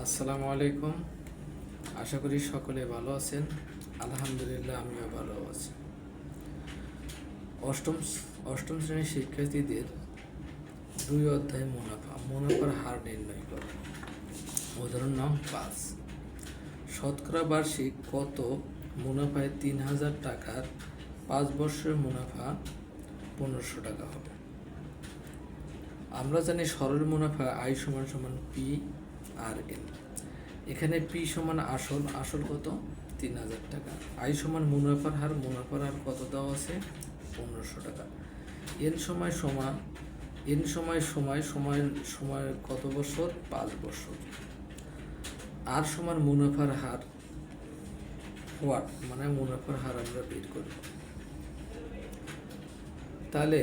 আসসালামু আলাইকুম। আশা করি সকলে ভালো আছেন। আলহামদুলিল্লাহ, আমিও ভালো আছি। অষ্টম অষ্টম শ্রেণীর শিক্ষার্থীদের 2 অধ্যায় মুনাফার হার নির্ণয় করো। উদাহরণ নাম 5। শতকরা বার্ষিক কত মুনাফায় 3000 টাকার 5 বছরের মুনাফা 1500 টাকা হবে? আমরা জানি সরল মুনাফা আই সমান পি আর এন। এখানে পি সমান আসল কত? 3000 টাকা। আই সমান মুনাফার হার কত দেওয়া আছে? 1500 টাকা। এন সময় কত বছর? 5 বছর। আর সমান মুনাফার হার মানে মুনাফার হার আমরা বের করব। তাহলে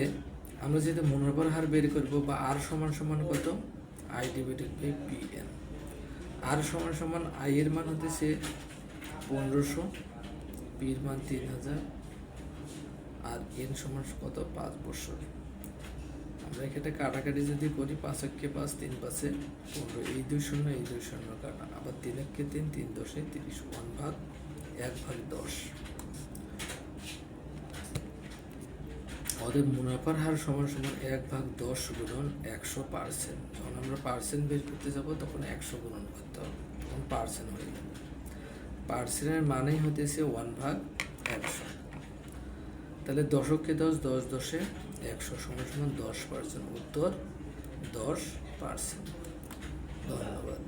আমরা যেহেতু মুনাফার হার বের করব, বা আর সমান কত? I divided by P N. আর সমান আই এর মান হতেছে 1500, পির মান 3000, আর এন সমান কত? 5 বছর। আমরা এখানে কাটাকাটি যদি করি, 5 একে 5, 3 5 15, এই 2 শূন্য কাটা, আবার 3 একে 3, 3 10 30, 1/10। আমাদের মুনাফার হার সমান 1/10 গুণন 100%। যখন আমরা পার্সেন্ট বের করতে যাব, তখন 100 গুণন করতে হবে, তখন পার্সেন্ট হয়ে যাবে। পার্সেন্টের মানেই হতেছে 1/100। তাহলে দশককে 10, 10 10 100 সমান 10%। উত্তর 10%। ধন্যবাদ।